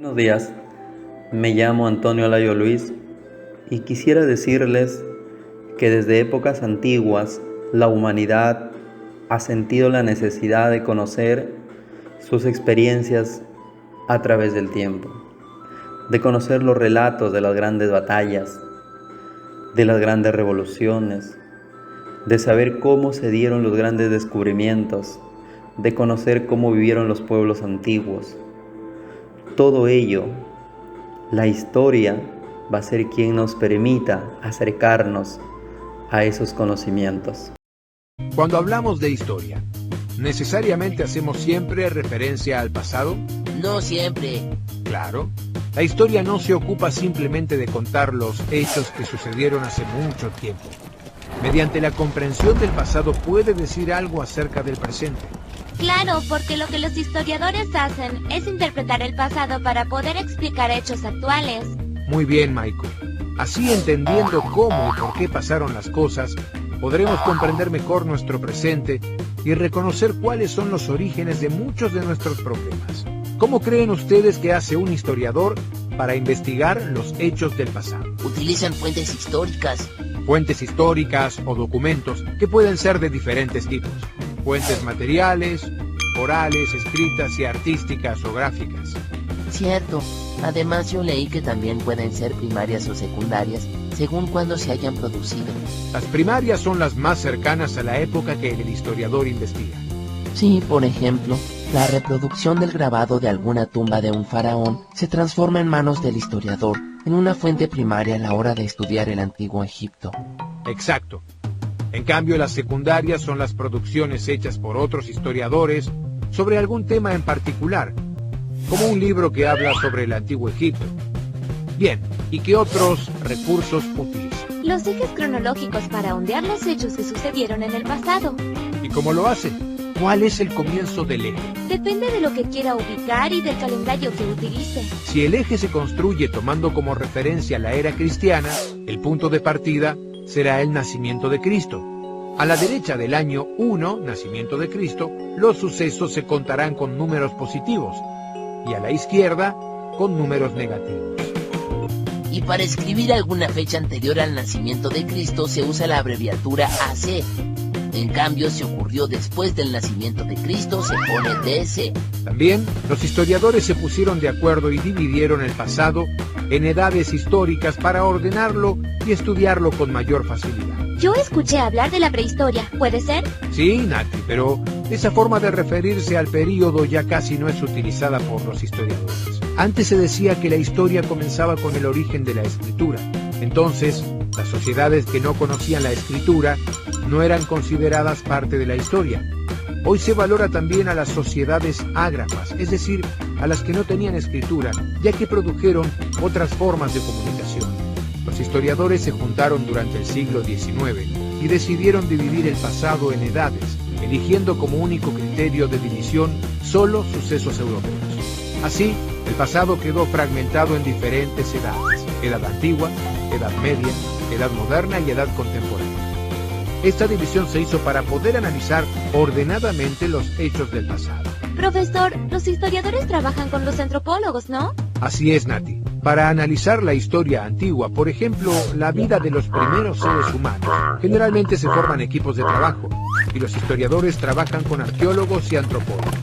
Buenos días, me llamo Antonio Alayo Luis y quisiera decirles que desde épocas antiguas la humanidad ha sentido la necesidad de conocer sus experiencias a través del tiempo, de conocer los relatos de las grandes batallas, de las grandes revoluciones, de saber cómo se dieron los grandes descubrimientos, de conocer cómo vivieron los pueblos antiguos. Todo ello, la historia va a ser quien nos permita acercarnos a esos conocimientos. Cuando hablamos de historia, ¿necesariamente hacemos siempre referencia al pasado? No siempre. Claro. La historia no se ocupa simplemente de contar los hechos que sucedieron hace mucho tiempo. Mediante la comprensión del pasado puede decir algo acerca del presente. Claro, porque lo que los historiadores hacen es interpretar el pasado para poder explicar hechos actuales. Muy bien, Michael. Así, entendiendo cómo y por qué pasaron las cosas, podremos comprender mejor nuestro presente y reconocer cuáles son los orígenes de muchos de nuestros problemas. ¿Cómo creen ustedes que hace un historiador para investigar los hechos del pasado? Utilizan fuentes históricas. Fuentes históricas o documentos que pueden ser de diferentes tipos. Fuentes materiales, orales, escritas y artísticas o gráficas. Cierto. Además, yo leí que también pueden ser primarias o secundarias, según cuándo se hayan producido. Las primarias son las más cercanas a la época que el historiador investiga. Sí, por ejemplo, la reproducción del grabado de alguna tumba de un faraón se transforma en manos del historiador en una fuente primaria a la hora de estudiar el antiguo Egipto. Exacto. En cambio, las secundarias son las producciones hechas por otros historiadores sobre algún tema en particular, como un libro que habla sobre el antiguo Egipto. Bien, ¿y qué otros recursos utilizan? Los ejes cronológicos para ondear los hechos que sucedieron en el pasado. ¿Y cómo lo hacen? ¿Cuál es el comienzo del eje? Depende de lo que quiera ubicar y del calendario que utilice. Si el eje se construye tomando como referencia la era cristiana, el punto de partida será el nacimiento de Cristo. A la derecha del año 1, nacimiento de Cristo, los sucesos se contarán con números positivos, y a la izquierda, con números negativos. Y para escribir alguna fecha anterior al nacimiento de Cristo se usa la abreviatura AC. En cambio, si ocurrió después del nacimiento de Cristo, se pone DC. También, los historiadores se pusieron de acuerdo y dividieron el pasado en edades históricas para ordenarlo y estudiarlo con mayor facilidad. Yo escuché hablar de la prehistoria, ¿puede ser? Sí, Nati, pero esa forma de referirse al período ya casi no es utilizada por los historiadores. Antes se decía que la historia comenzaba con el origen de la escritura. Entonces, las sociedades que no conocían la escritura no eran consideradas parte de la historia. Hoy se valora también a las sociedades ágrafas, es decir, a las que no tenían escritura, ya que produjeron otras formas de comunicación. Los historiadores se juntaron durante el siglo XIX y decidieron dividir el pasado en edades, eligiendo como único criterio de división solo sucesos europeos. Así, el pasado quedó fragmentado en diferentes edades: edad antigua, edad media, edad moderna y edad contemporánea. Esta división se hizo para poder analizar ordenadamente los hechos del pasado. Profesor, los historiadores trabajan con los antropólogos, ¿no? Así es, Nati. Para analizar la historia antigua, por ejemplo, la vida de los primeros seres humanos, generalmente se forman equipos de trabajo, y los historiadores trabajan con arqueólogos y antropólogos.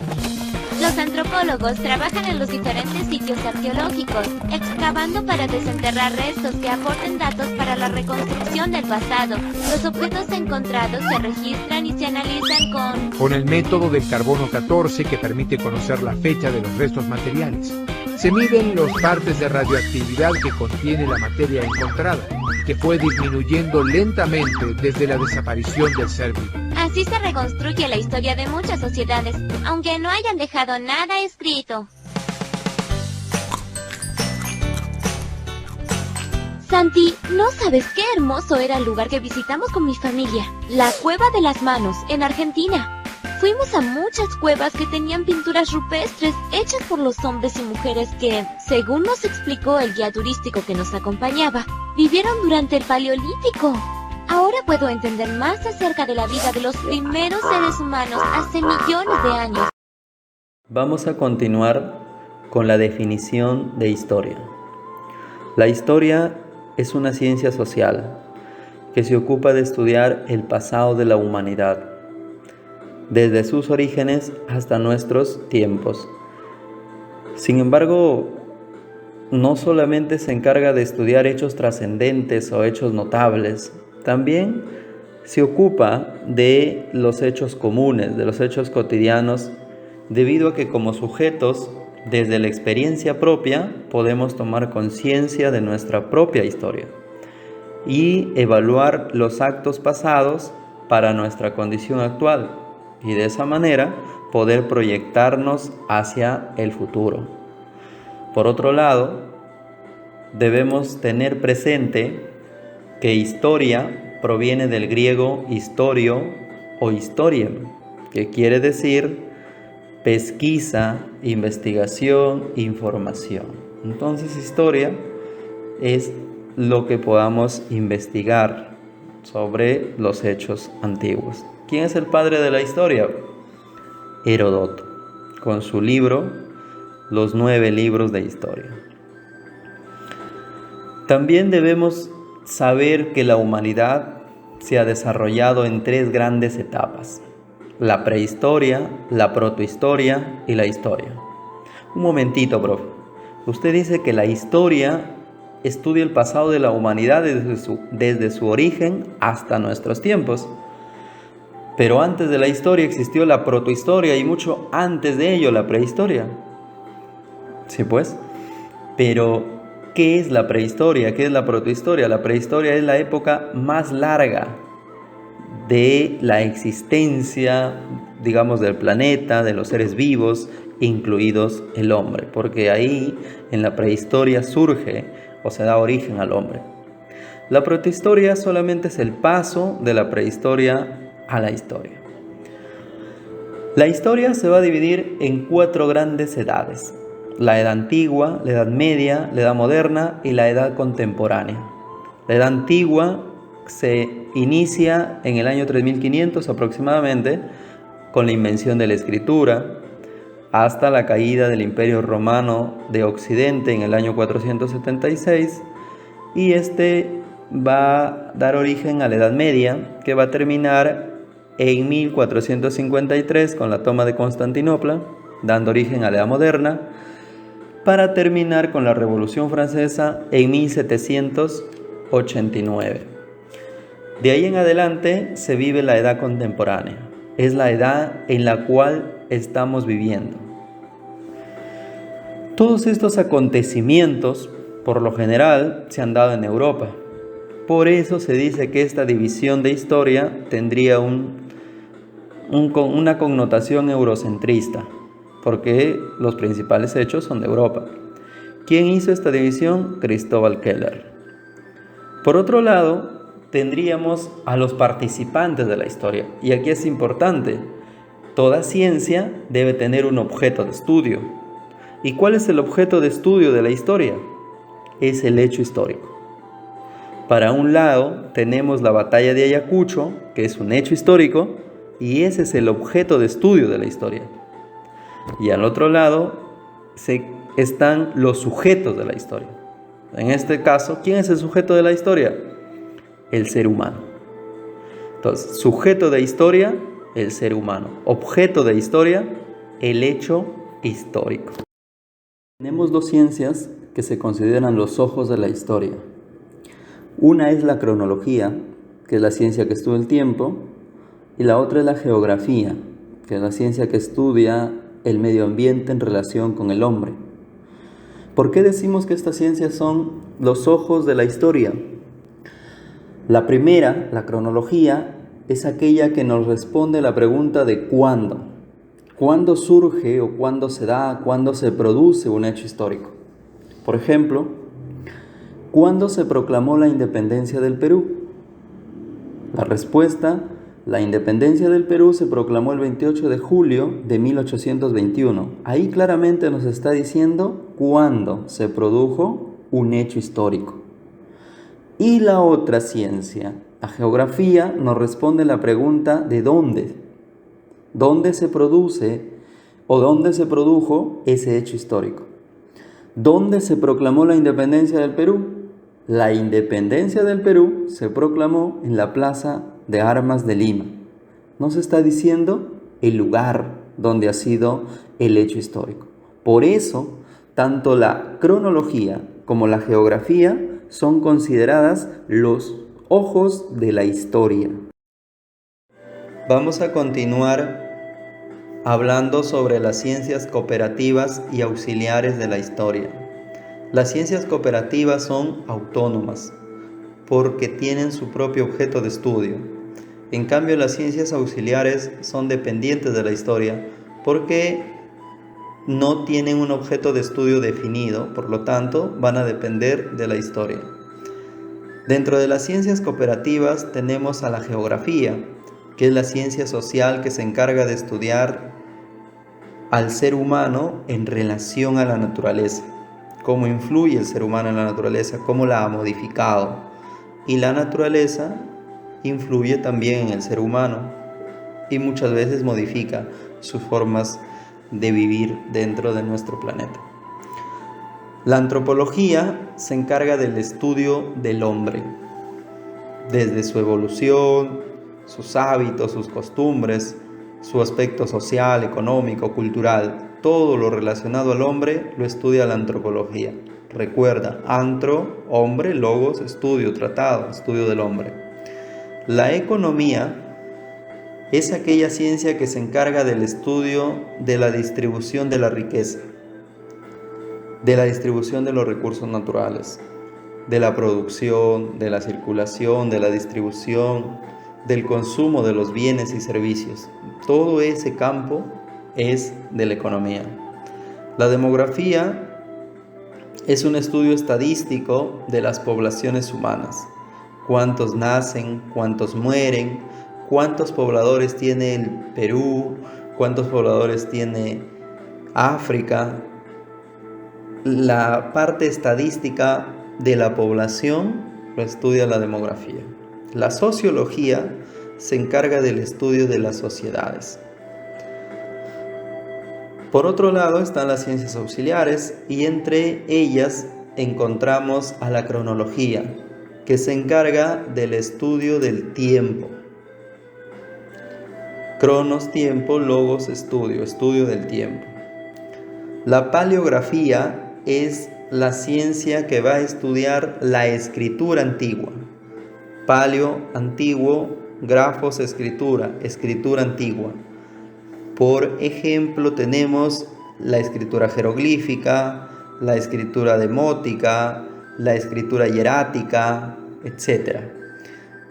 Los antropólogos trabajan en los diferentes sitios arqueológicos, excavando para desenterrar restos que aporten datos para la reconstrucción del pasado. Los objetos encontrados se registran y se analizan con el método del carbono 14, que permite conocer la fecha de los restos materiales. Se miden los partes de radioactividad que contiene la materia encontrada, que fue disminuyendo lentamente desde la desaparición del ser vivo. Así se reconstruye la historia de muchas sociedades, aunque no hayan dejado nada escrito. Santi, ¿no sabes qué hermoso era el lugar que visitamos con mi familia? La Cueva de las Manos, en Argentina. Fuimos a muchas cuevas que tenían pinturas rupestres hechas por los hombres y mujeres que, según nos explicó el guía turístico que nos acompañaba, vivieron durante el Paleolítico. Ahora puedo entender más acerca de la vida de los primeros seres humanos hace millones de años. Vamos a continuar con la definición de historia. La historia es una ciencia social que se ocupa de estudiar el pasado de la humanidad, desde sus orígenes hasta nuestros tiempos. Sin embargo, no solamente se encarga de estudiar hechos trascendentes o hechos notables, también se ocupa de los hechos comunes, de los hechos cotidianos, debido a que como sujetos, desde la experiencia propia, podemos tomar conciencia de nuestra propia historia y evaluar los actos pasados para nuestra condición actual, y de esa manera poder proyectarnos hacia el futuro. Por otro lado, debemos tener presente que historia proviene del griego historio o historiem, que quiere decir pesquisa, investigación, información. Entonces, historia es lo que podamos investigar sobre los hechos antiguos. ¿Quién es el padre de la historia? Heródoto, con su libro Los 9 libros de historia. También debemos saber que la humanidad se ha desarrollado en 3 grandes etapas: la prehistoria, la protohistoria y la historia. Un momentito, profe. Usted dice que la historia estudia el pasado de la humanidad desde su origen hasta nuestros tiempos. Pero antes de la historia existió la protohistoria y mucho antes de ello la prehistoria. Sí, pues. Pero, ¿qué es la prehistoria? ¿Qué es la protohistoria? La prehistoria es la época más larga de la existencia, digamos, del planeta, de los seres vivos, incluidos el hombre, porque ahí en la prehistoria surge o se da origen al hombre. La protohistoria solamente es el paso de la prehistoria a la historia. La historia se va a dividir en 4 grandes edades: la edad antigua, la edad media, la edad moderna y la edad contemporánea. La edad antigua se inicia en el año 3500 aproximadamente, con la invención de la escritura, hasta la caída del Imperio Romano de Occidente en el año 476, y va a dar origen a la Edad Media, que va a terminar en 1453 con la toma de Constantinopla, dando origen a la Edad Moderna, para terminar con la Revolución Francesa en 1789. De ahí en adelante se vive la edad contemporánea. Es la edad en la cual estamos viviendo. Todos estos acontecimientos, por lo general, se han dado en Europa. Por eso se dice que esta división de historia tendría una connotación eurocentrista, porque los principales hechos son de Europa. ¿Quién hizo esta división? Cristóbal Keller. Por otro lado, tendríamos a los participantes de la historia. Y aquí es importante, toda ciencia debe tener un objeto de estudio. ¿Y cuál es el objeto de estudio de la historia? Es el hecho histórico. Para un lado tenemos la batalla de Ayacucho, que es un hecho histórico, y ese es el objeto de estudio de la historia. Y al otro lado están los sujetos de la historia. En este caso, ¿quién es el sujeto de la historia? El ser humano. Entonces, sujeto de historia, el ser humano. Objeto de historia, el hecho histórico. Tenemos 2 ciencias que se consideran los ojos de la historia. Una es la cronología, que es la ciencia que estudia el tiempo, y la otra es la geografía, que es la ciencia que estudia el medio ambiente en relación con el hombre. ¿Por qué decimos que estas ciencias son los ojos de la historia? La primera, la cronología, es aquella que nos responde la pregunta de ¿cuándo? ¿Cuándo surge o cuándo se da, cuándo se produce un hecho histórico? Por ejemplo, ¿cuándo se proclamó la independencia del Perú? La respuesta: la independencia del Perú se proclamó el 28 de julio de 1821. Ahí claramente nos está diciendo cuándo se produjo un hecho histórico. Y la otra ciencia, la geografía, nos responde la pregunta de dónde. ¿Dónde se produce o dónde se produjo ese hecho histórico? ¿Dónde se proclamó la independencia del Perú? La independencia del Perú se proclamó en la Plaza de Armas de Lima. Nos está diciendo el lugar donde ha sido el hecho histórico. Por eso, tanto la cronología como la geografía son consideradas los ojos de la historia. Vamos a continuar hablando sobre las ciencias cooperativas y auxiliares de la historia. Las ciencias cooperativas son autónomas porque tienen su propio objeto de estudio. En cambio, las ciencias auxiliares son dependientes de la historia porque no tienen un objeto de estudio definido, por lo tanto, van a depender de la historia. Dentro de las ciencias cooperativas tenemos a la geografía, que es la ciencia social que se encarga de estudiar al ser humano en relación a la naturaleza, cómo influye el ser humano en la naturaleza, cómo la ha modificado, y la naturaleza influye también en el ser humano y muchas veces modifica sus formas de vivir dentro de nuestro planeta. La antropología se encarga del estudio del hombre, desde su evolución, sus hábitos, sus costumbres, su aspecto social, económico, cultural, todo lo relacionado al hombre lo estudia la antropología. Recuerda, antro, hombre, logos, estudio, tratado, estudio del hombre. La economía es aquella ciencia que se encarga del estudio de la distribución de la riqueza, de la distribución de los recursos naturales, de la producción, de la circulación, de la distribución, del consumo de los bienes y servicios. Todo ese campo es de la economía. La demografía es un estudio estadístico de las poblaciones humanas. Cuántos nacen, cuántos mueren, cuántos pobladores tiene el Perú, cuántos pobladores tiene África. La parte estadística de la población lo estudia la demografía. La sociología se encarga del estudio de las sociedades. Por otro lado están las ciencias auxiliares y entre ellas encontramos a la cronología, que se encarga del estudio del tiempo. Cronos, tiempo, logos, estudio, estudio del tiempo. La paleografía es la ciencia que va a estudiar la escritura antigua. Paleo, antiguo, grafos, escritura, escritura antigua. Por ejemplo, tenemos la escritura jeroglífica, la escritura demótica, la escritura hierática, etc.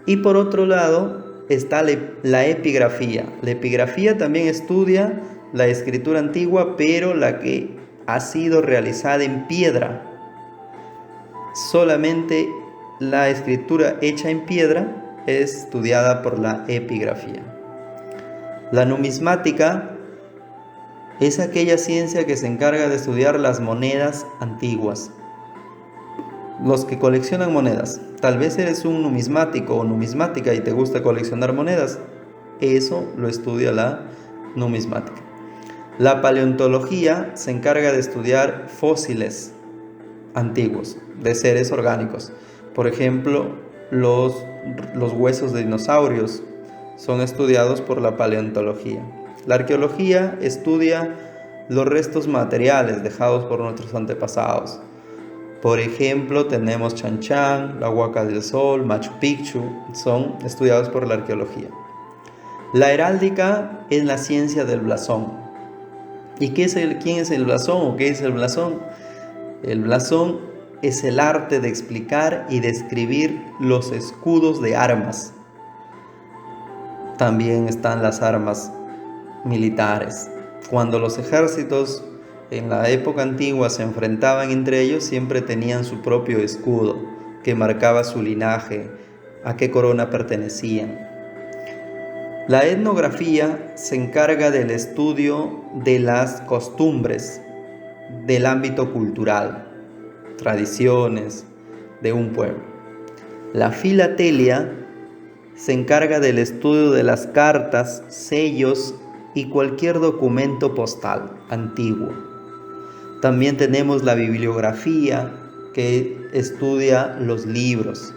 Y por otro lado está la epigrafía. La epigrafía también estudia la escritura antigua, pero la que ha sido realizada en piedra. Solamente la escritura hecha en piedra es estudiada por la epigrafía. La numismática es aquella ciencia que se encarga de estudiar las monedas antiguas. Los que coleccionan monedas, tal vez eres un numismático o numismática y te gusta coleccionar monedas, eso lo estudia la numismática. La paleontología se encarga de estudiar fósiles antiguos de seres orgánicos. Por ejemplo, los huesos de dinosaurios son estudiados por la paleontología. La arqueología estudia los restos materiales dejados por nuestros antepasados. Por ejemplo, tenemos Chan Chan, la Huaca del Sol, Machu Picchu, son estudiados por la arqueología. La heráldica es la ciencia del blasón. ¿Y quién es el blasón o qué es el blasón? El blasón es el arte de explicar y describir los escudos de armas. También están las armas militares. Cuando los ejércitos en la época antigua se enfrentaban entre ellos, siempre tenían su propio escudo que marcaba su linaje, a qué corona pertenecían. La etnografía se encarga del estudio de las costumbres del ámbito cultural, tradiciones de un pueblo. La filatelia se encarga del estudio de las cartas, sellos y cualquier documento postal antiguo. También tenemos la bibliografía, que estudia los libros.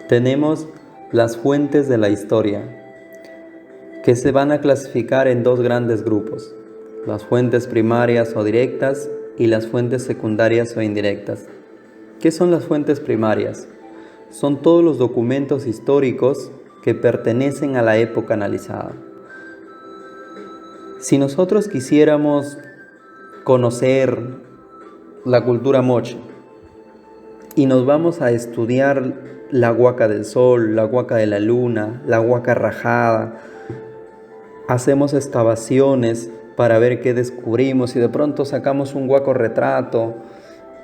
Tenemos las fuentes de la historia, que se van a clasificar en dos grandes grupos: las fuentes primarias o directas y las fuentes secundarias o indirectas. ¿Qué son las fuentes primarias? Son todos los documentos históricos que pertenecen a la época analizada. Si nosotros quisiéramos conocer la cultura moche y nos vamos a estudiar la huaca del sol, la huaca de la luna, la huaca rajada, hacemos excavaciones para ver qué descubrimos y de pronto sacamos un huaco retrato,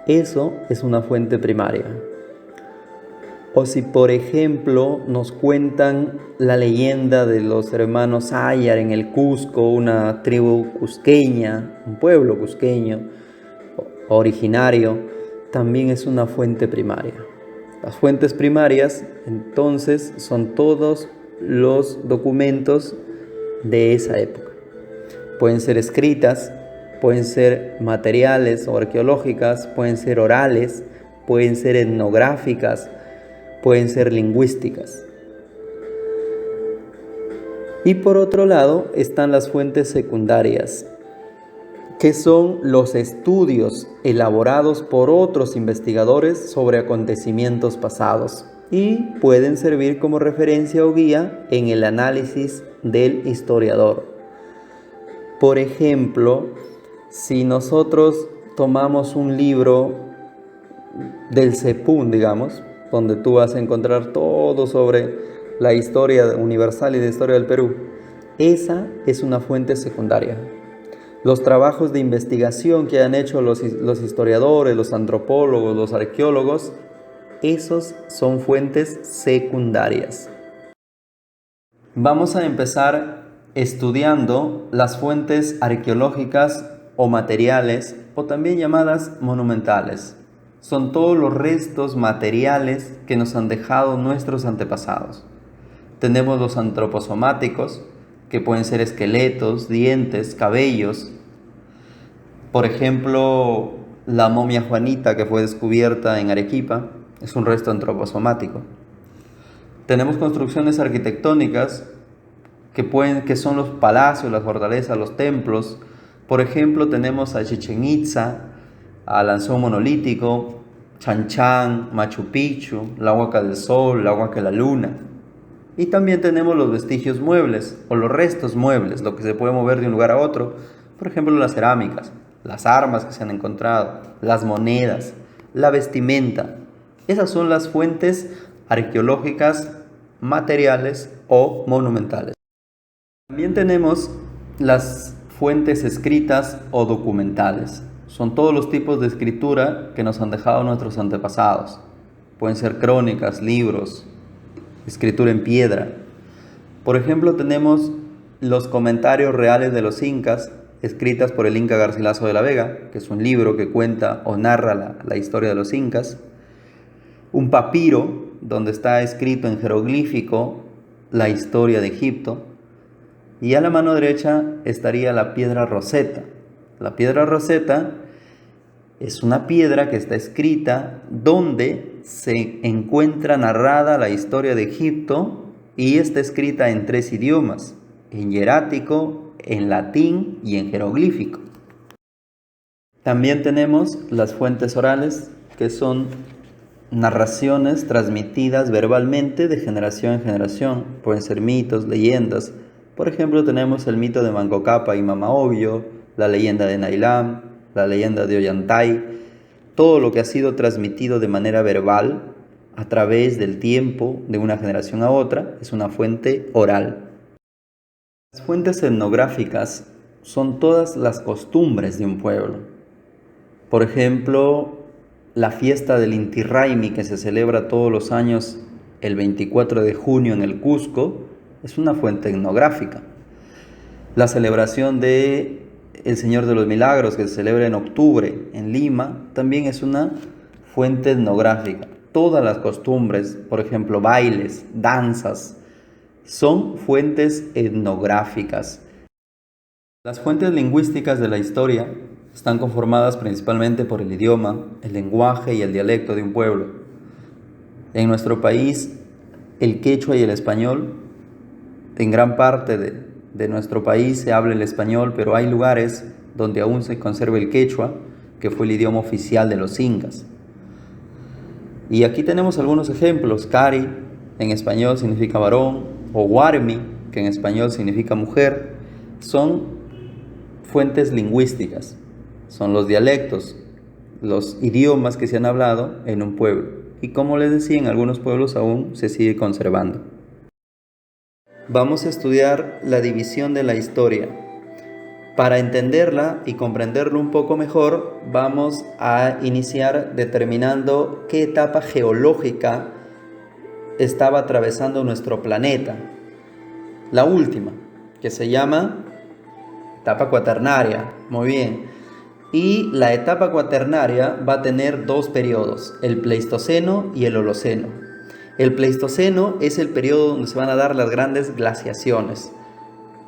eso es una fuente primaria. O si por ejemplo nos cuentan la leyenda de los hermanos Ayar en el Cusco, una tribu cusqueña, un pueblo cusqueño originario, también es una fuente primaria. Las fuentes primarias entonces son todos los documentos de esa época. Pueden ser escritas, pueden ser materiales o arqueológicas, pueden ser orales, pueden ser etnográficas, pueden ser lingüísticas. Y por otro lado están las fuentes secundarias, que son los estudios elaborados por otros investigadores sobre acontecimientos pasados y pueden servir como referencia o guía en el análisis del historiador. Por ejemplo, si nosotros tomamos un libro del CEPUN, digamos, donde tú vas a encontrar todo sobre la historia universal y la historia del Perú, esa es una fuente secundaria. Los trabajos de investigación que han hecho los historiadores, los antropólogos, los arqueólogos, esos son fuentes secundarias. Vamos a empezar estudiando las fuentes arqueológicas o materiales, o también llamadas monumentales. Son todos los restos materiales que nos han dejado nuestros antepasados. Tenemos los antroposomáticos, que pueden ser esqueletos, dientes, cabellos. Por ejemplo, la momia Juanita, que fue descubierta en Arequipa, es un resto antroposomático. Tenemos construcciones arquitectónicas que son los palacios, las fortalezas, los templos. Por ejemplo, tenemos a Chichén Itzá, a Lanzón Monolítico, Chan Chan, Machu Picchu, la Huaca del Sol, la Huaca de la Luna. Y también tenemos los vestigios muebles o los restos muebles, lo que se puede mover de un lugar a otro. Por ejemplo, las cerámicas, las armas que se han encontrado, las monedas, la vestimenta. Esas son las fuentes arqueológicas materiales o monumentales. También tenemos las fuentes escritas o documentales. Son todos los tipos de escritura que nos han dejado nuestros antepasados. Pueden ser crónicas, libros, escritura en piedra. Por ejemplo, tenemos los comentarios reales de los incas, escritas por el Inca Garcilaso de la Vega, que es un libro que cuenta o narra la historia de los incas. Un papiro, donde está escrito en jeroglífico la historia de Egipto. Y a la mano derecha estaría la piedra Rosetta. La piedra Rosetta es una piedra que está escrita donde se encuentra narrada la historia de Egipto y está escrita en 3 idiomas, en hierático, en latín y en jeroglífico. También tenemos las fuentes orales, que son narraciones transmitidas verbalmente de generación en generación. Pueden ser mitos, leyendas. Por ejemplo, tenemos el mito de Manco Cápac y Mama Ogllo, la leyenda de Nailam, la leyenda de Ollantay, todo lo que ha sido transmitido de manera verbal a través del tiempo de una generación a otra es una fuente oral. Las fuentes etnográficas son todas las costumbres de un pueblo. Por ejemplo, la fiesta del Inti Raymi, que se celebra todos los años el 24 de junio en el Cusco, es una fuente etnográfica. La celebración de El Señor de los Milagros, que se celebra en octubre en Lima, también es una fuente etnográfica. Todas las costumbres, por ejemplo, bailes, danzas, son fuentes etnográficas. Las fuentes lingüísticas de la historia Están conformadas principalmente por el idioma, el lenguaje y el dialecto de un pueblo. En nuestro país, el quechua y el español, en gran parte de nuestro país se habla el español, pero hay lugares donde aún se conserva el quechua, que fue el idioma oficial de los incas. Y aquí tenemos algunos ejemplos. Cari, en español significa varón, o Guarmi, que en español significa mujer, son fuentes lingüísticas, son los dialectos, los idiomas que se han hablado en un pueblo. Y como les decía, en algunos pueblos aún se sigue conservando. Vamos a estudiar la división de la historia. Para entenderla y comprenderlo un poco mejor, vamos a iniciar determinando qué etapa geológica estaba atravesando nuestro planeta. La última, que se llama etapa cuaternaria. Muy bien. Y la etapa cuaternaria va a tener dos periodos, el Pleistoceno y el Holoceno. El Pleistoceno es el periodo donde se van a dar las grandes glaciaciones.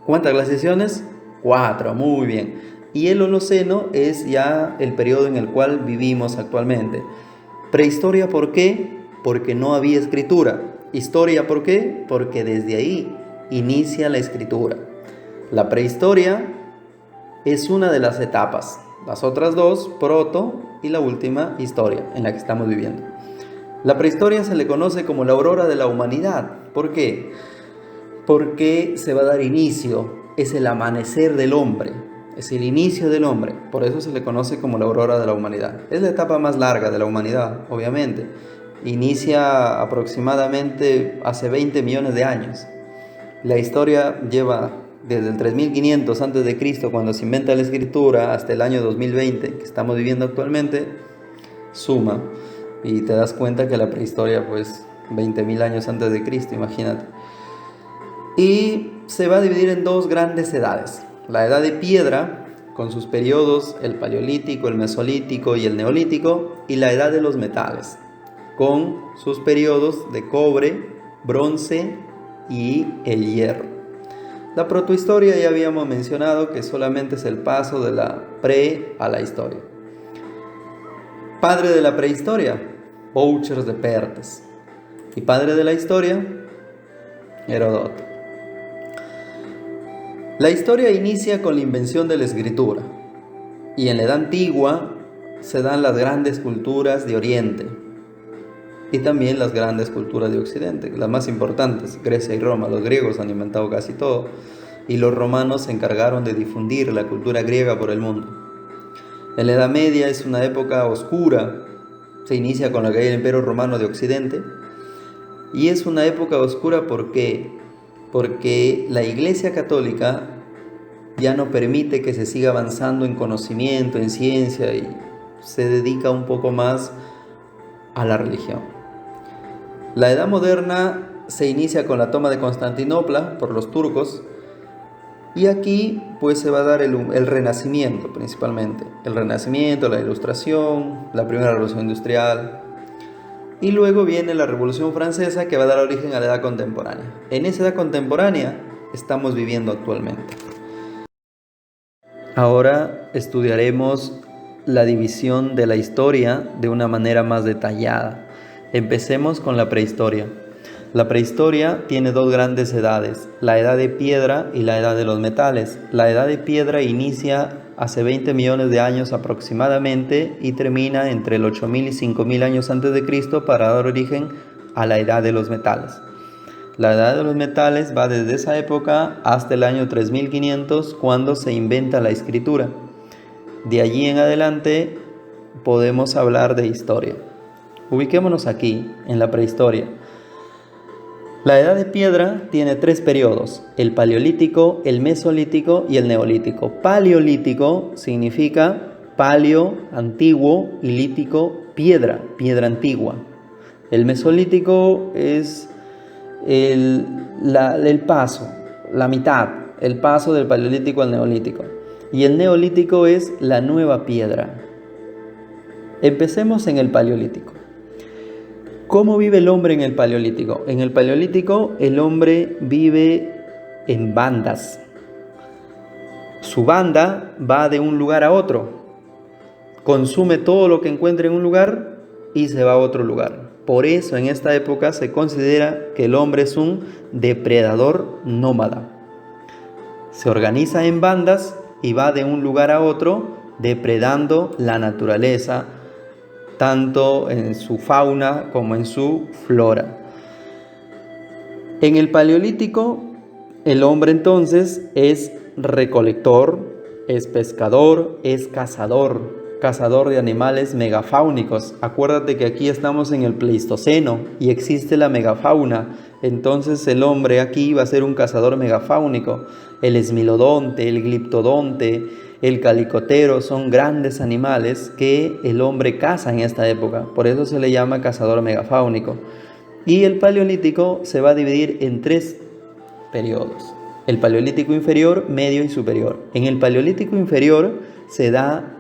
¿Cuántas glaciaciones? 4, muy bien. Y el Holoceno es ya el periodo en el cual vivimos actualmente. Prehistoria, ¿por qué? Porque no había escritura. Historia, ¿por qué? Porque desde ahí inicia la escritura. La prehistoria es una de las etapas. Las otras dos, proto, y la última, historia, en la que estamos viviendo. La prehistoria se le conoce como la aurora de la humanidad. ¿Por qué? Porque se va a dar inicio. Es el amanecer del hombre, es el inicio del hombre, por eso se le conoce como la aurora de la humanidad. Es la etapa más larga de la humanidad, obviamente. Inicia aproximadamente hace 20 millones de años. La historia lleva desde el 3500 a.C., cuando se inventa la escritura, hasta el año 2020, que estamos viviendo actualmente, suma. Y te das cuenta que la prehistoria, pues, 20.000 años antes de Cristo, imagínate. Y se va a dividir en dos grandes edades. La edad de piedra, con sus periodos, el paleolítico, el mesolítico y el neolítico, y la edad de los metales, con sus periodos de cobre, bronce y el hierro. La protohistoria ya habíamos mencionado que solamente es el paso de la pre a la historia. Padre de la prehistoria, Bouchers de Perthes. Y padre de la historia, Heródoto. La historia inicia con la invención de la escritura, y en la Edad Antigua se dan las grandes culturas de Oriente y también las grandes culturas de Occidente, las más importantes, Grecia y Roma. Los griegos han inventado casi todo y los romanos se encargaron de difundir la cultura griega por el mundo. En la Edad Media es una época oscura, se inicia con la caída del Imperio Romano de Occidente, y es una época oscura porque la Iglesia Católica ya no permite que se siga avanzando en conocimiento, en ciencia, y se dedica un poco más a la religión. La Edad Moderna se inicia con la toma de Constantinopla por los turcos, y aquí pues se va a dar el Renacimiento principalmente. El Renacimiento, la Ilustración, la primera Revolución Industrial. Y luego viene la Revolución Francesa, que va a dar origen a la Edad Contemporánea. En esa Edad Contemporánea estamos viviendo actualmente. Ahora estudiaremos la división de la historia de una manera más detallada. Empecemos con la prehistoria. La prehistoria tiene dos grandes edades, la edad de piedra y la edad de los metales. La edad de piedra inicia hace 20 millones de años aproximadamente y termina entre el 8000 y 5000 años antes de Cristo para dar origen a la edad de los metales. La edad de los metales va desde esa época hasta el año 3500, cuando se inventa la escritura. De allí en adelante podemos hablar de historia. Ubiquémonos aquí, en la prehistoria. La edad de piedra tiene tres periodos: el paleolítico, el mesolítico y el neolítico. Paleolítico significa paleo, antiguo, y lítico, piedra, piedra antigua. El mesolítico es el paso, la mitad, el paso del paleolítico al neolítico. Y el neolítico es la nueva piedra. Empecemos en el paleolítico. ¿Cómo vive el hombre en el paleolítico? En el paleolítico el hombre vive en bandas. Su banda va de un lugar a otro. consume todo lo que encuentre en un lugar y se va a otro lugar. Por eso en esta época se considera que el hombre es un depredador nómada. Se organiza en bandas y va de un lugar a otro depredando la naturaleza, tanto en su fauna como en su flora. En el Paleolítico, el hombre entonces es recolector, es pescador, es cazador de animales megafáunicos. Acuérdate que aquí estamos en el Pleistoceno y existe la megafauna. Entonces el hombre aquí va a ser un cazador megafáunico. El esmilodonte, el gliptodonte, el calicotero son grandes animales que el hombre caza en esta época. Por eso se le llama cazador megafáunico. Y el Paleolítico se va a dividir en 3 periodos. El Paleolítico inferior, medio y superior. En el Paleolítico inferior se da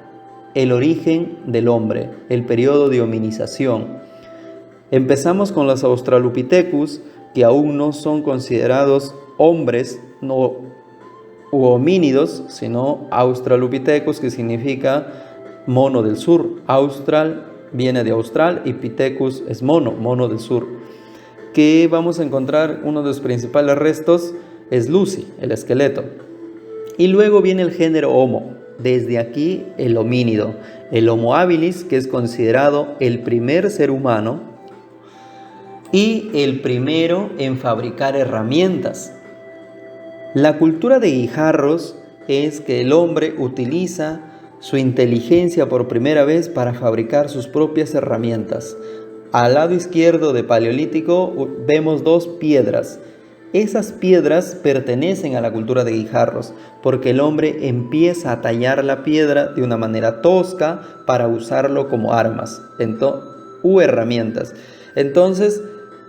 el origen del hombre, el periodo de hominización. Empezamos con los Australopithecus, que aún no son considerados hombres u homínidos, sino Australopithecus, que significa mono del sur. Austral viene de austral y Pithecus es mono del sur. Que vamos a encontrar uno de los principales restos es Lucy, el esqueleto. Y luego viene el género Homo. Desde aquí el homínido, el Homo habilis, que es considerado el primer ser humano y el primero en fabricar herramientas. La cultura de Guijarros es que el hombre utiliza su inteligencia por primera vez para fabricar sus propias herramientas. Al lado izquierdo de Paleolítico vemos 2 piedras. Esas piedras pertenecen a la cultura de Guijarros, porque el hombre empieza a tallar la piedra de una manera tosca para usarlo como armas u herramientas. Entonces,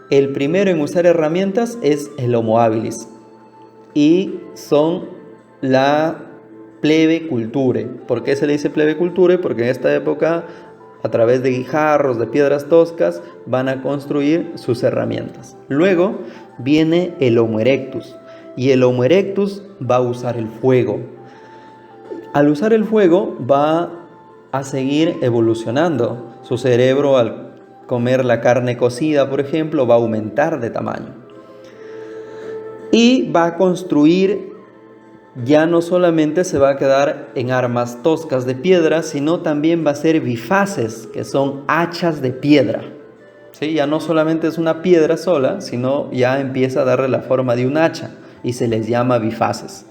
el primero en usar herramientas es el Homo habilis y son la plebe culture. ¿Por qué se le dice plebe culture? Porque en esta época, a través de guijarros, de piedras toscas, van a construir sus herramientas. Luego viene el Homo erectus, y el Homo erectus va a usar el fuego. Al usar el fuego va a seguir evolucionando. Su cerebro, al comer la carne cocida, por ejemplo, va a aumentar de tamaño. Y va a construir, ya no solamente se va a quedar en armas toscas de piedra, sino también va a ser bifaces, que son hachas de piedra. ¿Sí? Ya no solamente es una piedra sola, sino ya empieza a darle la forma de un hacha y se les llama bifaces.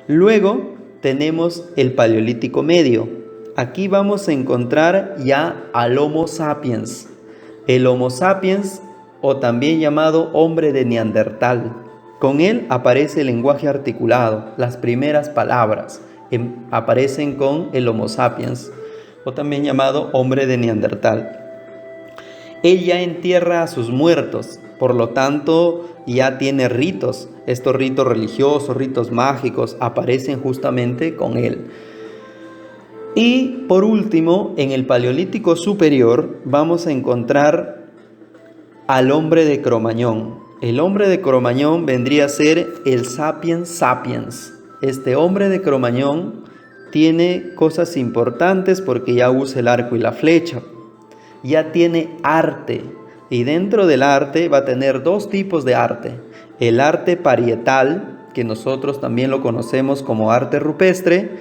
Luego tenemos el Paleolítico medio. Aquí vamos a encontrar ya al Homo sapiens. El Homo sapiens, o también llamado hombre de Neandertal. Con él aparece el lenguaje articulado, las primeras palabras aparecen con el Homo sapiens, o también llamado hombre de Neandertal. Él ya entierra a sus muertos, por lo tanto ya tiene ritos. Estos ritos religiosos, ritos mágicos, aparecen justamente con él. Y por último, en el Paleolítico superior vamos a encontrar al hombre de Cro-Magnon. El hombre de Cro-Magnon vendría a ser el Sapiens sapiens. Este hombre de Cro-Magnon tiene cosas importantes porque ya usa el arco y la flecha. Ya tiene arte, y dentro del arte va a tener 2 tipos de arte. El arte parietal, que nosotros también lo conocemos como arte rupestre.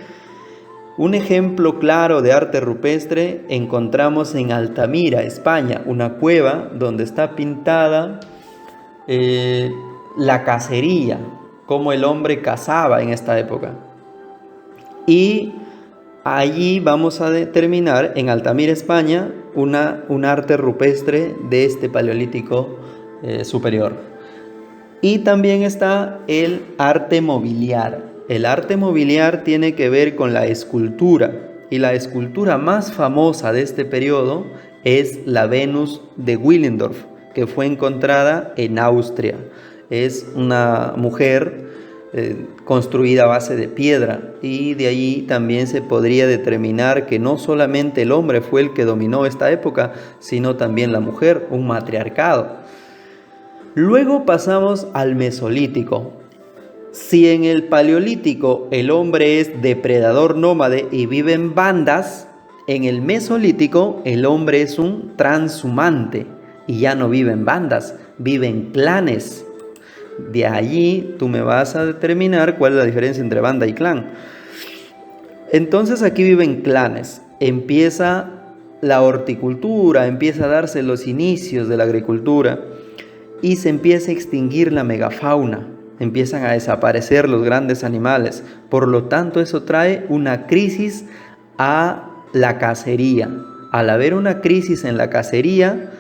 Un ejemplo claro de arte rupestre encontramos en Altamira, España, una cueva donde está pintada la cacería, cómo el hombre cazaba en esta época. Y allí vamos a determinar, en Altamira, España, un arte rupestre de este Paleolítico superior. Y también está el arte mobiliar. El arte mobiliar tiene que ver con la escultura, y la escultura más famosa de este periodo es la Venus de Willendorf, que fue encontrada en Austria. Es una mujer construida a base de piedra, y de allí también se podría determinar que no solamente el hombre fue el que dominó esta época, sino también la mujer, un matriarcado. Luego pasamos al Mesolítico. Si en el Paleolítico el hombre es depredador nómade y vive en bandas, en el Mesolítico el hombre es un transhumante y ya no vive en bandas, vive en clanes. De allí tú me vas a determinar cuál es la diferencia entre banda y clan. Entonces aquí viven clanes, empieza la horticultura, empieza a darse los inicios de la agricultura y se empieza a extinguir la megafauna, empiezan a desaparecer los grandes animales. Por lo tanto, eso trae una crisis a la cacería. Al haber una crisis en la cacería,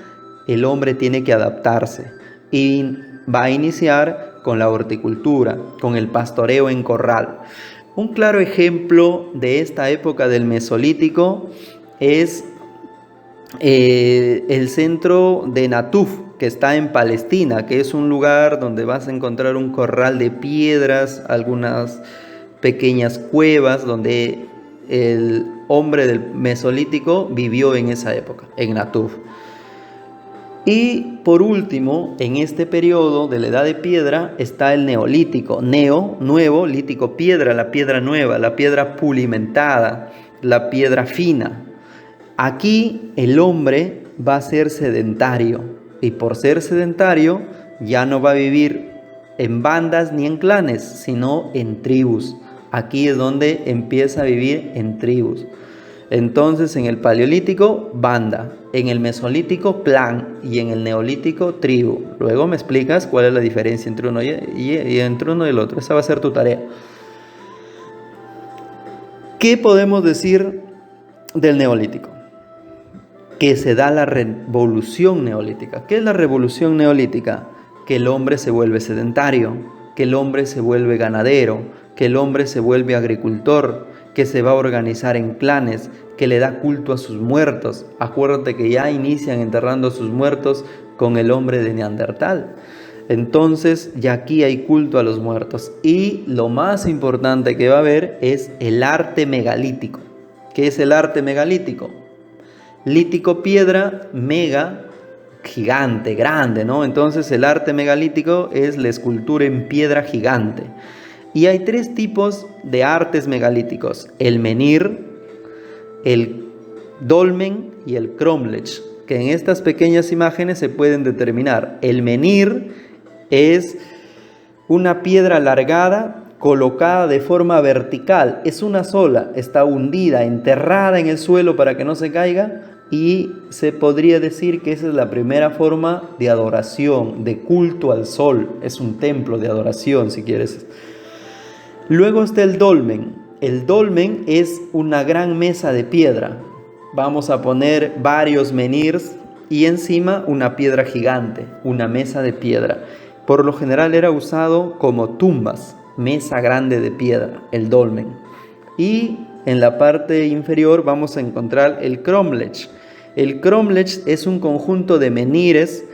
el hombre tiene que adaptarse y va a iniciar con la horticultura, con el pastoreo en corral. Un claro ejemplo de esta época del Mesolítico es el centro de Natuf, que está en Palestina, que es un lugar donde vas a encontrar un corral de piedras, algunas pequeñas cuevas donde el hombre del Mesolítico vivió en esa época, en Natuf. Y por último, en este periodo de la Edad de Piedra está el Neolítico. Nuevo, lítico, piedra, la piedra nueva, la piedra pulimentada, la piedra fina. Aquí el hombre va a ser sedentario y por ser sedentario ya no va a vivir en bandas ni en clanes, sino en tribus. Aquí es donde empieza a vivir en tribus. Entonces en el Paleolítico, banda, en el Mesolítico, clan y en el Neolítico, tribu. Luego me explicas cuál es la diferencia entre uno y entre uno y el otro. Esa va a ser tu tarea. ¿Qué podemos decir del Neolítico? Que se da la revolución neolítica. ¿Qué es la revolución neolítica? Que el hombre se vuelve sedentario, que el hombre se vuelve ganadero, que el hombre se vuelve agricultor, que se va a organizar en clanes, que le da culto a sus muertos. Acuérdate que ya inician enterrando a sus muertos con el hombre de Neandertal. Entonces ya aquí hay culto a los muertos. Y lo más importante que va a haber es el arte megalítico. ¿Qué es el arte megalítico? Lítico, piedra, mega, gigante, grande, ¿no? Entonces el arte megalítico es la escultura en piedra gigante. Y hay tres tipos de artes megalíticos: el menhir, el dolmen y el cromlech, que en estas pequeñas imágenes se pueden determinar. El menhir es una piedra alargada colocada de forma vertical, es una sola, está hundida, enterrada en el suelo para que no se caiga, y se podría decir que esa es la primera forma de adoración, de culto al sol. Es un templo de adoración, si quieres. Luego está el dolmen. El dolmen es una gran mesa de piedra. Vamos a poner varios menhirs y encima una piedra gigante, una mesa de piedra. Por lo general era usado como tumbas, mesa grande de piedra, el dolmen. Y en la parte inferior vamos a encontrar el cromlech. El cromlech es un conjunto de menhires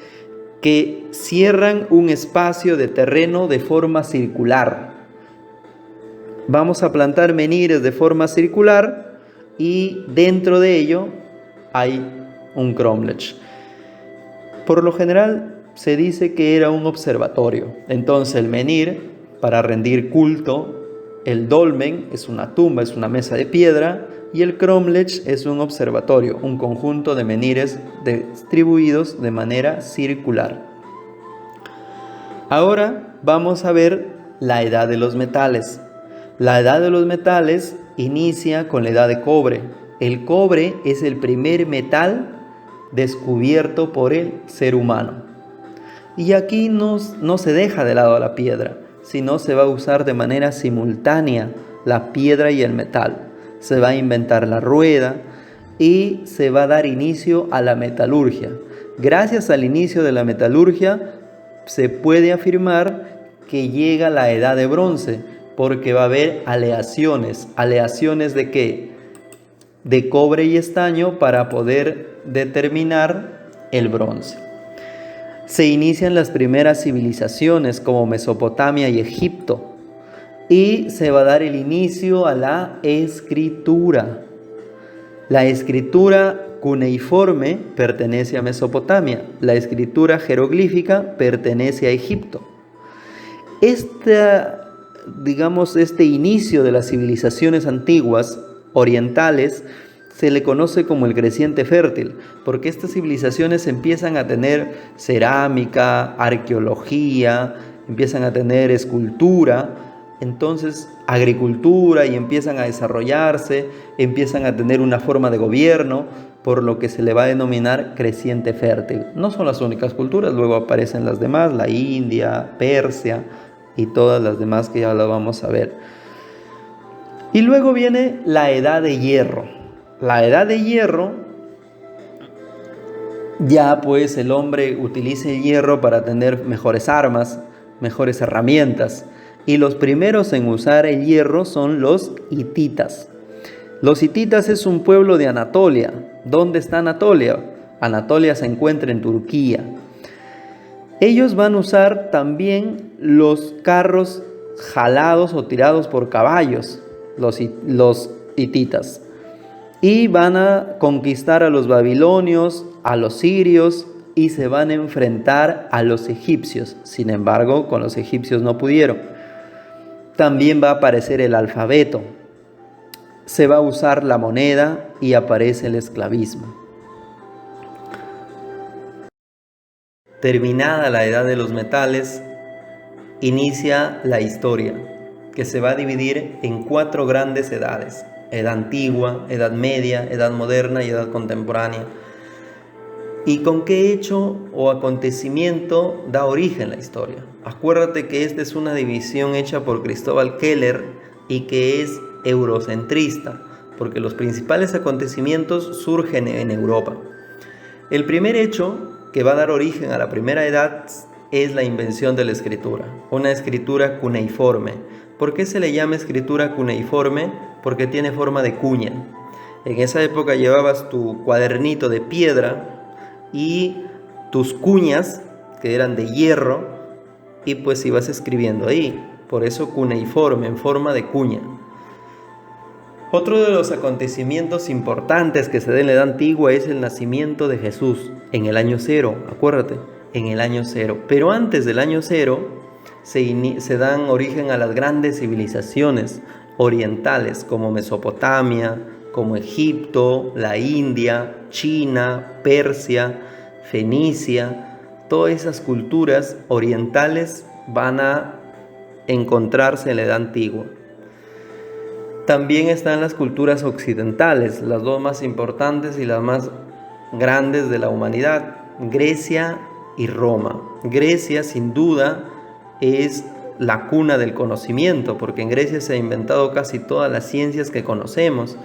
que cierran un espacio de terreno de forma circular. Vamos a plantar menhires de forma circular y dentro de ello hay un cromlech. Por lo general se dice que era un observatorio. Entonces el menhir, para rendir culto, el dolmen es una tumba, es una mesa de piedra, y el cromlech es un observatorio, un conjunto de menhires distribuidos de manera circular. Ahora vamos a ver la edad de los metales. La edad de los metales inicia con la edad de cobre. El cobre es el primer metal descubierto por el ser humano. Y aquí no se deja de lado la piedra, sino se va a usar de manera simultánea la piedra y el metal. Se va a inventar la rueda y se va a dar inicio a la metalurgia. Gracias al inicio de la metalurgia se puede afirmar que llega la edad de bronce, porque va a haber aleaciones. ¿Aleaciones de qué? De cobre y estaño para poder determinar el bronce. Se inician las primeras civilizaciones como Mesopotamia y Egipto. Y se va a dar el inicio a la escritura. La escritura cuneiforme pertenece a Mesopotamia. La escritura jeroglífica pertenece a Egipto. Este inicio de las civilizaciones antiguas orientales se le conoce como el creciente fértil, porque estas civilizaciones empiezan a tener cerámica, arqueología, empiezan a tener escultura, entonces agricultura, y empiezan a desarrollarse, empiezan a tener una forma de gobierno, por lo que se le va a denominar creciente fértil. No son las únicas culturas, luego aparecen las demás, la India, Persia y todas las demás que ya las vamos a ver. Y luego viene la Edad de Hierro. La Edad de Hierro, ya pues el hombre utiliza el hierro para tener mejores armas, mejores herramientas. Y los primeros en usar el hierro son los hititas. Los hititas es un pueblo de Anatolia. ¿Dónde está Anatolia? Anatolia se encuentra en Turquía. Ellos van a usar también los carros jalados o tirados por caballos, los hititas. Y van a conquistar a los babilonios, a los sirios, y se van a enfrentar a los egipcios. Sin embargo, con los egipcios no pudieron. También va a aparecer el alfabeto. Se va a usar la moneda y aparece el esclavismo. Terminada la edad de los metales, inicia la historia, que se va a dividir en 4 grandes edades: edad antigua, edad media, edad moderna y edad contemporánea. ¿Y con qué hecho o acontecimiento da origen la historia? Acuérdate que esta es una división hecha por Cristóbal Keller y que es eurocentrista, porque los principales acontecimientos surgen en Europa. El primer hecho que va a dar origen a la primera edad es la invención de la escritura, una escritura cuneiforme. ¿Por qué se le llama escritura cuneiforme? Porque tiene forma de cuña. En esa época llevabas tu cuadernito de piedra y tus cuñas, que eran de hierro, y pues ibas escribiendo ahí. Por eso cuneiforme, en forma de cuña. Otro de los acontecimientos importantes que se da en la Edad Antigua es el nacimiento de Jesús en el año 0, acuérdate, en el año 0. Pero antes del año 0 se dan origen a las grandes civilizaciones orientales como Mesopotamia, como Egipto, la India, China, Persia, Fenicia. Todas esas culturas orientales van a encontrarse en la Edad Antigua. También están las culturas occidentales, las dos más importantes y las más grandes de la humanidad, Grecia y Roma. Grecia, sin duda, es la cuna del conocimiento, porque en Grecia se ha inventado casi todas las ciencias que conocemos.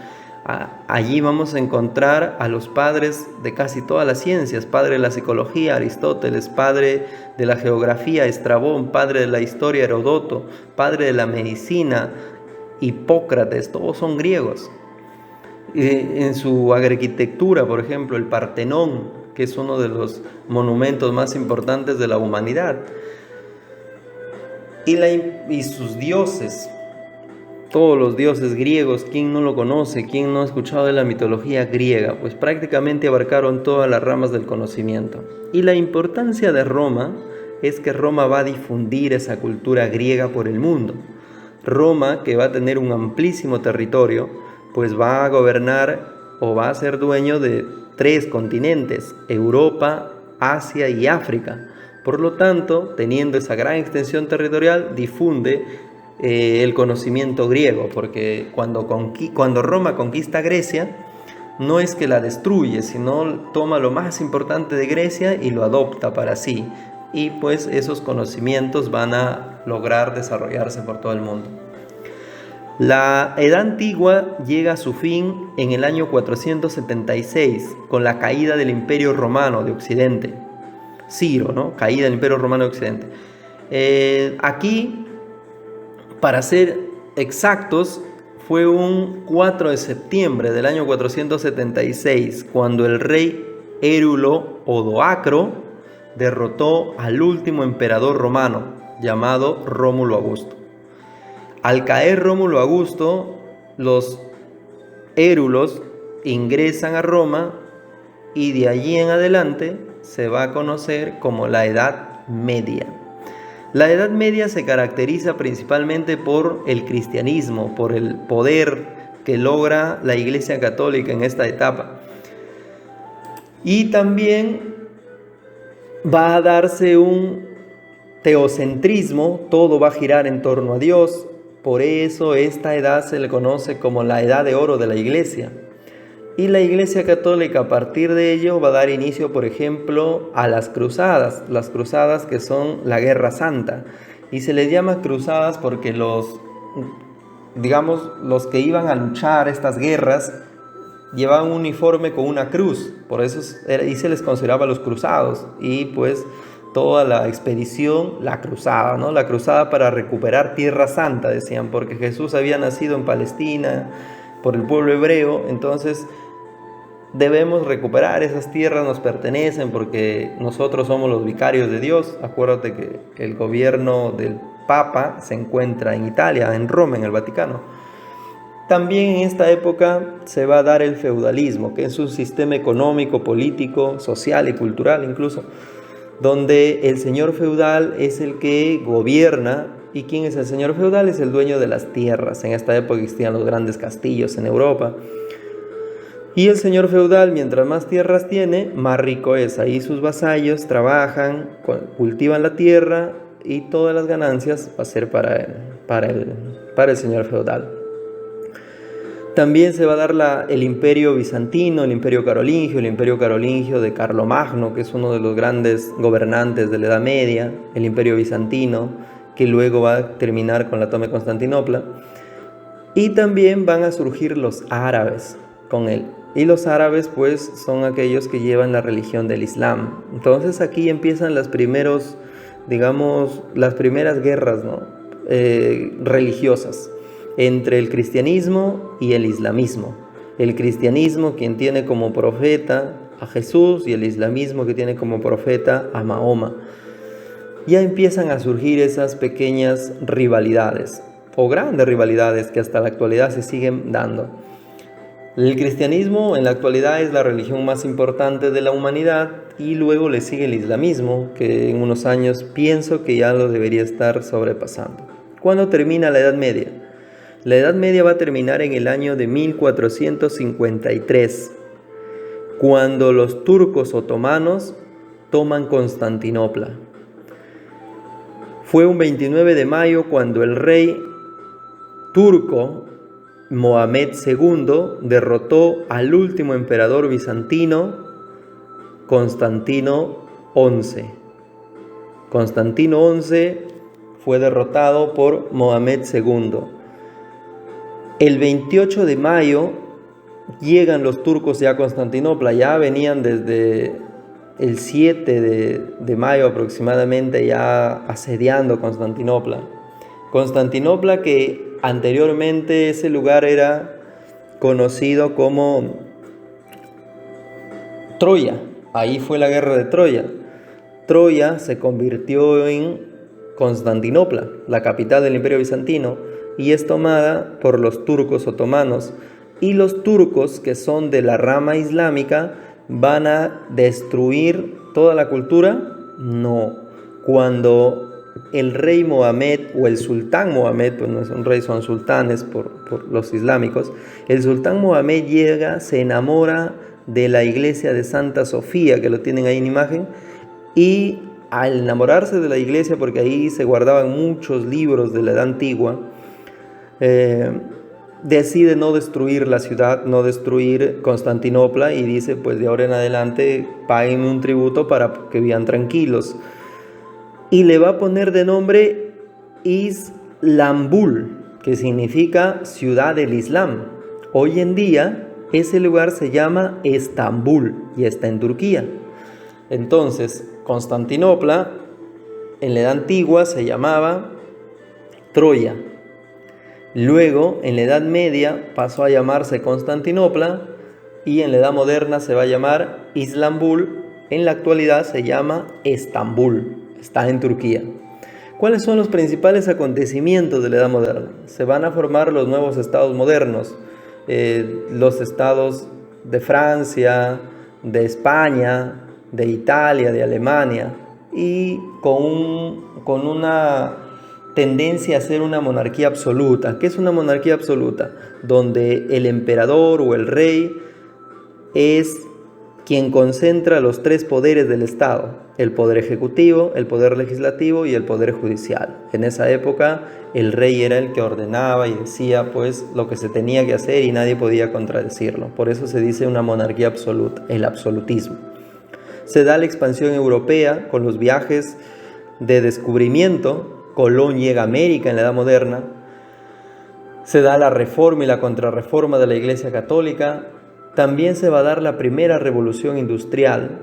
Allí vamos a encontrar a los padres de casi todas las ciencias: padre de la psicología, Aristóteles; padre de la geografía, Estrabón; padre de la historia, Heródoto; padre de la medicina, Hipócrates. Todos son griegos. En su arquitectura, por ejemplo, el Partenón, que es uno de los monumentos más importantes de la humanidad. Y sus dioses, todos los dioses griegos, ¿quién no lo conoce? ¿Quién no ha escuchado de la mitología griega? Pues prácticamente abarcaron todas las ramas del conocimiento. Y la importancia de Roma es que Roma va a difundir esa cultura griega por el mundo. Roma, que va a tener un amplísimo territorio, pues va a gobernar o va a ser dueño de 3 continentes: Europa, Asia y África. Por lo tanto, teniendo esa gran extensión territorial, difunde el conocimiento griego, porque cuando Roma conquista Grecia, no es que la destruye, sino toma lo más importante de Grecia y lo adopta para sí. Y pues esos conocimientos van a lograr desarrollarse por todo el mundo. La Edad Antigua llega a su fin en el año 476, con la caída del Imperio Romano de Occidente. Ciro, ¿no? Caída del Imperio Romano de Occidente. Aquí, para ser exactos, fue un 4 de septiembre del año 476, cuando el rey Érulo Odoacro derrotó al último emperador romano, llamado Rómulo Augusto. Al caer Rómulo Augusto, los érulos ingresan a Roma y de allí en adelante se va a conocer como la Edad Media. La Edad Media se caracteriza principalmente por el cristianismo, por el poder que logra la Iglesia Católica en esta etapa. Y también va a darse un teocentrismo, todo va a girar en torno a Dios. Por eso esta edad se le conoce como la edad de oro de la Iglesia. Y la Iglesia Católica a partir de ello va a dar inicio, por ejemplo, a las cruzadas que son la Guerra Santa. Y se les llama cruzadas porque los que iban a luchar estas guerras llevaban un uniforme con una cruz, por eso y se les consideraba los cruzados. Y pues toda la expedición, la cruzada, ¿no? La cruzada para recuperar Tierra Santa, decían, porque Jesús había nacido en Palestina por el pueblo hebreo, entonces debemos recuperar esas tierras, nos pertenecen porque nosotros somos los vicarios de Dios. Acuérdate que el gobierno del Papa se encuentra en Italia, en Roma, en el Vaticano. También en esta época se va a dar el feudalismo, que es un sistema económico, político, social y cultural incluso, donde el señor feudal es el que gobierna. ¿Y quién es el señor feudal? Es el dueño de las tierras. En esta época existían los grandes castillos en Europa. Y el señor feudal, mientras más tierras tiene, más rico es. Ahí sus vasallos trabajan, cultivan la tierra y todas las ganancias va a ser para el señor feudal. También se va a dar el imperio bizantino, el imperio carolingio de Carlomagno, que es uno de los grandes gobernantes de la Edad Media, el imperio bizantino, que luego va a terminar con la toma de Constantinopla. Y también van a surgir los árabes con él. Y los árabes pues son aquellos que llevan la religión del Islam. Entonces aquí empiezan las primeras guerras, ¿no? Religiosas entre el cristianismo y el islamismo. El cristianismo, quien tiene como profeta a Jesús, y el islamismo, que tiene como profeta a Mahoma. Ya empiezan a surgir esas pequeñas rivalidades o grandes rivalidades que hasta la actualidad se siguen dando. El cristianismo en la actualidad es la religión más importante de la humanidad, y luego le sigue el islamismo, que en unos años pienso que ya lo debería estar sobrepasando. ¿Cuándo termina la Edad Media? La Edad Media va a terminar en el año de 1453, cuando los turcos otomanos toman Constantinopla. Fue un 29 de mayo cuando el rey turco Mohamed II derrotó al último emperador bizantino, Constantino XI. Constantino XI fue derrotado por Mohamed II. El 28 de mayo llegan los turcos ya a Constantinopla. Ya venían desde el 7 de mayo aproximadamente ya asediando Constantinopla. Constantinopla, que anteriormente ese lugar era conocido como Troya. Ahí fue la guerra de Troya. Troya se convirtió en Constantinopla, la capital del Imperio Bizantino, y es tomada por los turcos otomanos. Y los turcos, que son de la rama islámica, van a destruir toda la cultura. No. Cuando el rey Mohamed o el sultán Mohamed, pues no es un rey, son sultanes por los islámicos, el sultán Mohamed llega, se enamora de la iglesia de Santa Sofía, que lo tienen ahí en imagen, y al enamorarse de la iglesia, porque ahí se guardaban muchos libros de la Edad Antigua, decide no destruir la ciudad, no destruir Constantinopla, y dice, pues de ahora en adelante páguenme un tributo para que vivan tranquilos. Y le va a poner de nombre Islambul, que significa ciudad del Islam. Hoy en día ese lugar se llama Estambul y está en Turquía. Entonces, Constantinopla en la Edad Antigua se llamaba Troya. Luego, en la Edad Media pasó a llamarse Constantinopla, y en la Edad Moderna se va a llamar Islambul. En la actualidad se llama Estambul, está en Turquía. ¿Cuáles son los principales acontecimientos de la Edad Moderna? Se van a formar los nuevos estados modernos, los estados de Francia, de España, de Italia, de Alemania, y con una tendencia a ser una monarquía absoluta. ¿Qué es una monarquía absoluta? Donde el emperador o el rey es quien concentra los tres poderes del Estado: el poder ejecutivo, el poder legislativo y el poder judicial. En esa época el rey era el que ordenaba y decía pues lo que se tenía que hacer y nadie podía contradecirlo. Por eso se dice una monarquía absoluta, el absolutismo. Se da la expansión europea con los viajes de descubrimiento. Colón llega a América en la Edad Moderna. Se da la reforma y la contrarreforma de la Iglesia Católica. También se va a dar la primera revolución industrial.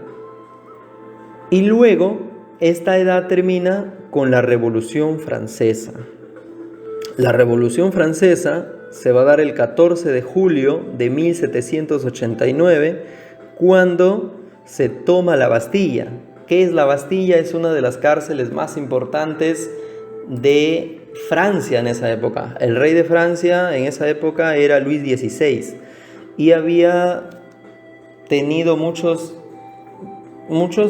Y luego esta edad termina con la Revolución Francesa. La Revolución Francesa se va a dar el 14 de julio de 1789, cuando se toma la Bastilla. ¿Qué es la Bastilla? Es una de las cárceles más importantes de Francia en esa época. El rey de Francia en esa época era Luis XVI y había tenido muchos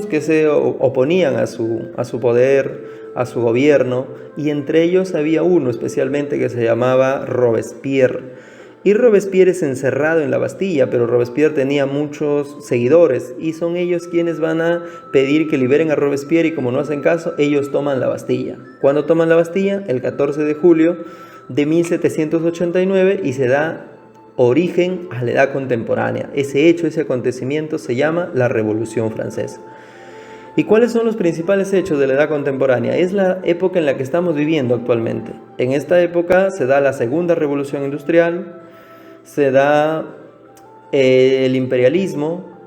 que se oponían a su poder, a su gobierno, y entre ellos había uno especialmente que se llamaba Robespierre. Y Robespierre es encerrado en la Bastilla, pero Robespierre tenía muchos seguidores y son ellos quienes van a pedir que liberen a Robespierre, y como no hacen caso, ellos toman la Bastilla. ¿Cuándo toman la Bastilla? El 14 de julio de 1789, y se da origen a la edad contemporánea. Ese hecho, ese acontecimiento se llama la Revolución Francesa. ¿Y cuáles son los principales hechos de la edad contemporánea? Es la época en la que estamos viviendo actualmente. En esta época se da la segunda revolución industrial, se da el imperialismo,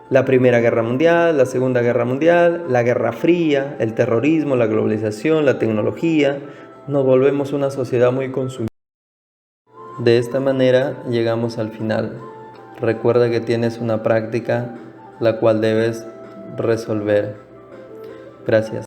la Primera Guerra Mundial, la Segunda Guerra Mundial, la Guerra Fría, el terrorismo, la globalización, la tecnología. Nos volvemos una sociedad muy consumista. De esta manera llegamos al final. Recuerda que tienes una práctica la cual debes resolver. Gracias.